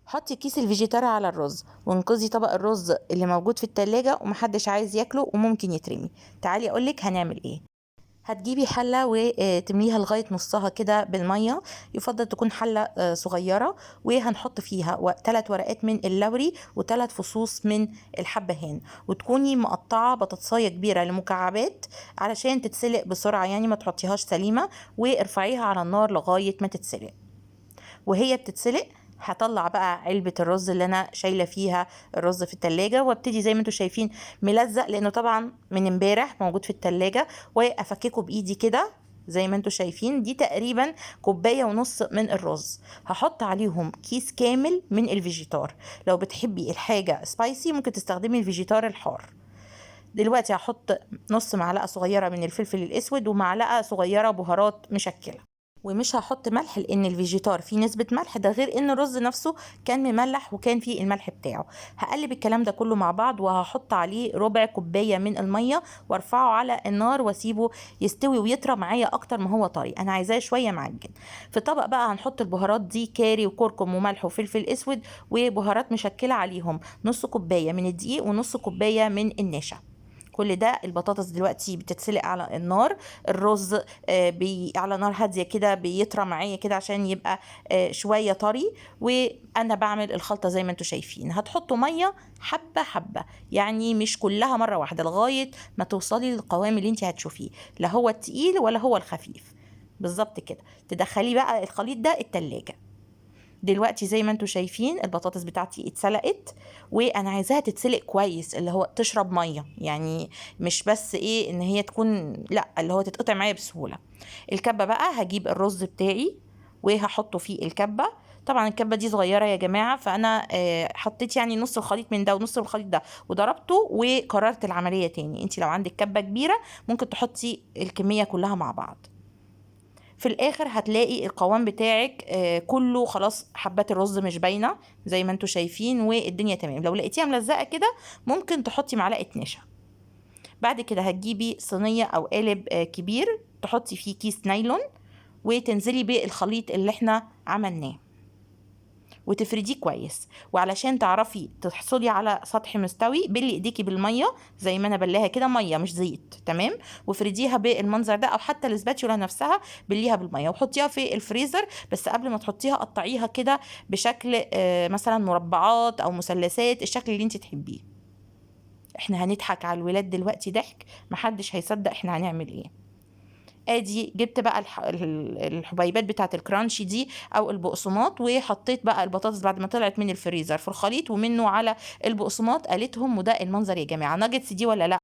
حطي كيس الفيجيتار على الرز وانقذي طبق الرز اللي موجود في التلاجة ومحدش عايز ياكله وممكن يترمي. تعالي اقولك هنعمل ايه. هتجيبي حلة وتمليها لغاية نصها كده بالمية، يفضل تكون حلة صغيرة، وهنحط فيها 3 ورقات من اللوري و3 فصوص من الحبهان، وتكوني مقطعة بطاطساية كبيرة لمكعبات علشان تتسلق بسرعة، يعني ما تحطيهاش سليمة، وارفعيها على النار لغاية ما تتسلق. وهي بتتسلق هطلع بقى علبة الرز اللي انا شايلة فيها الرز في التلاجة، وابتدي زي ما انتوا شايفين ملزق لانه طبعا من امبارح موجود في التلاجة، وافككه بايدي كده زي ما انتوا شايفين. دي تقريبا 1.5 كوباية من الرز. هحط عليهم كيس كامل من الفيجيتار، لو بتحبي الحاجة سبايسي ممكن تستخدمي الفيجيتار الحار. دلوقتي هحط نص معلقة صغيرة من الفلفل الاسود ومعلقة صغيرة بهارات مشكلة، ومش هحط ملح لان الفيجيتار فيه نسبة ملح، ده غير ان الرز نفسه كان مملح وكان فيه الملح بتاعه. هقلب الكلام ده كله مع بعض، وهحط عليه 1/4 كوباية من المية وارفعه على النار واسيبه يستوي ويطرى معايا اكتر ما هو طري، انا عايزاه شوية معجن. في طبق بقى هنحط البهارات دي، كاري وكركم وملح وفلفل اسود وبهارات مشكلة، عليهم نص كوباية من الدقيق ونص كوباية من النشا. كل ده. البطاطس دلوقتي بتتسلق على النار، الرز على نار هاديه كده بيطرى معايا كده عشان يبقى شويه طري. وانا بعمل الخلطه زي ما انتوا شايفين، هتحطوا ميه حبه حبه، يعني مش كلها مره واحده، لغايه ما توصلي للقوام اللي انت هتشوفيه، لا هو التقيل ولا هو الخفيف، بالظبط كده. تدخلي بقى الخليط ده التلاجة. دلوقتي زي ما انتوا شايفين البطاطس بتاعتي اتسلقت، وانا عايزاها تتسلق كويس، اللي هو تشرب ميه، يعني مش بس ايه ان هي تكون، لا، اللي هو تتقطع معايا بسهوله. الكبه بقى هجيب الرز بتاعي وهحطه في الكبه. طبعا الكبه دي صغيره يا جماعه، فانا حطيت يعني نص الخليط من ده ونص الخليط ده وضربته وكررت العمليه تاني. انت لو عندك كبه كبيره ممكن تحطي الكميه كلها مع بعض. في الاخر هتلاقي القوام بتاعك كله خلاص، حبات الرز مش باينه زي ما انتوا شايفين، والدنيا تمام. لو لقيتيها ملزقه كده ممكن تحطي معلقه نشا. بعد كده هتجيبي صينيه او قالب كبير، تحطي فيه كيس نايلون وتنزلي بالخليط اللي احنا عملناه وتفرديه كويس. وعلشان تعرفي تحصلي على سطح مستوي بلي ايديكي بالميه زي ما انا بلاها كده، ميه مش زيت، تمام، وافرديها بالمنظر ده، او حتى الاسباتشولا نفسها بليها بالميه وحطيها في الفريزر. بس قبل ما تحطيها قطعيها كده بشكل مثلا مربعات او مثلثات، الشكل اللي انت تحبيه. احنا هنضحك على الولاد دلوقتي ضحك محدش هيصدق احنا هنعمل ايه. ادي جبت بقى الحبيبات بتاعه الكرانشي دي او البقسماط، وحطيت بقى البطاطس بعد ما طلعت من الفريزر في الخليط ومنه على البقسماط، قالتهم وده المنظر يا جماعه. ناجتس دي ولا لا؟